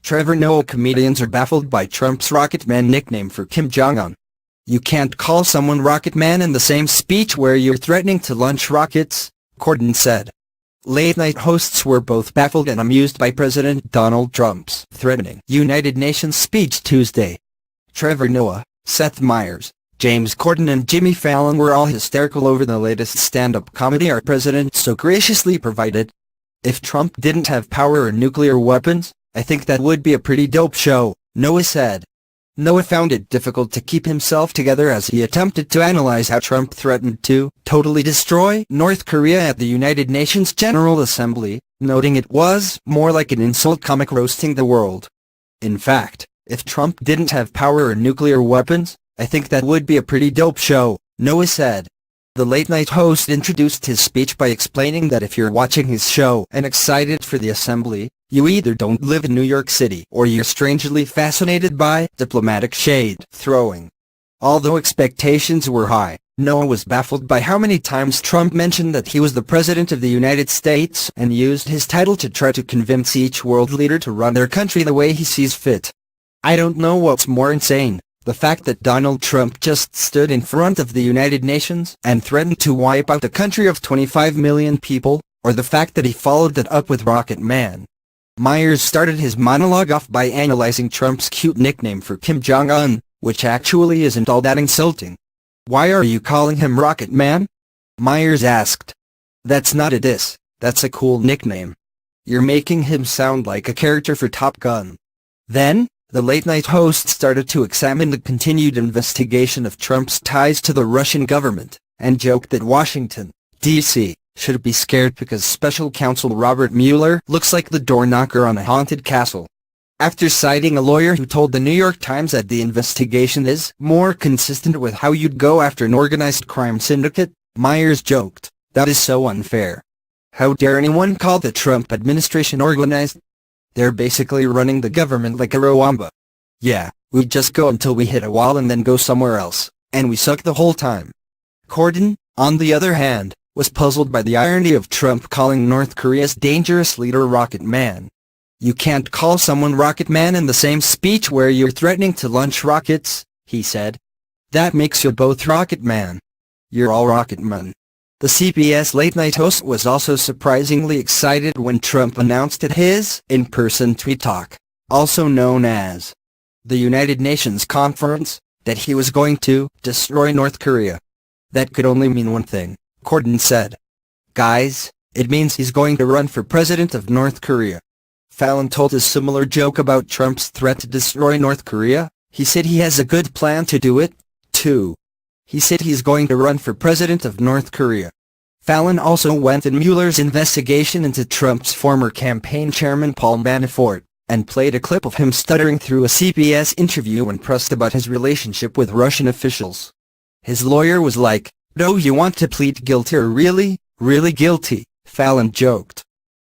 Trevor Noah comedians are baffled by Trump's Rocket Man nickname for Kim Jong-un. You can't call someone Rocket Man in the same speech where you're threatening to launch rockets, Corden said. Late-night hosts were both baffled and amused by President Donald Trump's threatening United Nations speech Tuesday. Trevor Noah, Seth Meyers, Corden and Jimmy Fallon were all hysterical over the latest stand-up comedy our president so graciously provided. If Trump didn't have power or nuclear weapons, I think that would be a pretty dope show, Noah said. Noah found it difficult to keep himself together as he attempted to analyze how Trump threatened to totally destroy North Korea at the United Nations General Assembly, noting it was more like an insult comic roasting the world. In fact, if Trump didn't have power or nuclear weapons, I think that would be a pretty dope show, Noah said. The late-night host introduced his speech by explaining that if you're watching his show and excited for the assembly, you either don't live in New York City or you're strangely fascinated by diplomatic shade throwing. Although expectations were high, Noah was baffled by how many times Trump mentioned that he was the President of the United States and used his title to try to convince each world leader to run their country the way he sees fit. I don't know what's more insane. The fact that Donald Trump just stood in front of the United Nations and threatened to wipe out a country of 25 million people, or the fact that he followed that up with Rocket Man. Meyers started his monologue off by analyzing Trump's cute nickname for Kim Jong-un, which actually isn't all that insulting. Why are you calling him Rocket Man? Meyers asked. That's not a diss, that's a cool nickname. You're making him sound like a character for Top Gun. Then, the late-night host started to examine the continued investigation of Trump's ties to the Russian government, and joked that Washington, D.C., should be scared because Special Counsel Robert Mueller looks like the door knocker on a haunted castle. After citing a lawyer who told the New York Times that the investigation is more consistent with how you'd go after an organized crime syndicate, Meyers joked, "That is so unfair. How dare anyone call the Trump administration organized? They're basically running the government like a Rwanda. Yeah, we just go until we hit a wall and then go somewhere else, and we suck the whole time." Corden, on the other hand, was puzzled by the irony of Trump calling North Korea's dangerous leader Rocket Man. You can't call someone Rocket Man in the same speech where you're threatening to launch rockets, he said. That makes you both Rocket Man. You're all Rocket Man. The CBS late-night host was also surprisingly excited when Trump announced at his in-person tweet talk, also known as the United Nations Conference, that he was going to destroy North Korea. That could only mean one thing, Corden said. Guys, it means he's going to run for president of North Korea. Fallon told a similar joke about Trump's threat to destroy North Korea. He said he has a good plan to do it, too. He said he's going to run for president of North Korea. Fallon also went in Mueller's investigation into Trump's former campaign chairman Paul Manafort, and played a clip of him stuttering through a CBS interview when pressed about his relationship with Russian officials. His lawyer was like, "No, you want to plead guilty or really guilty?" Fallon joked.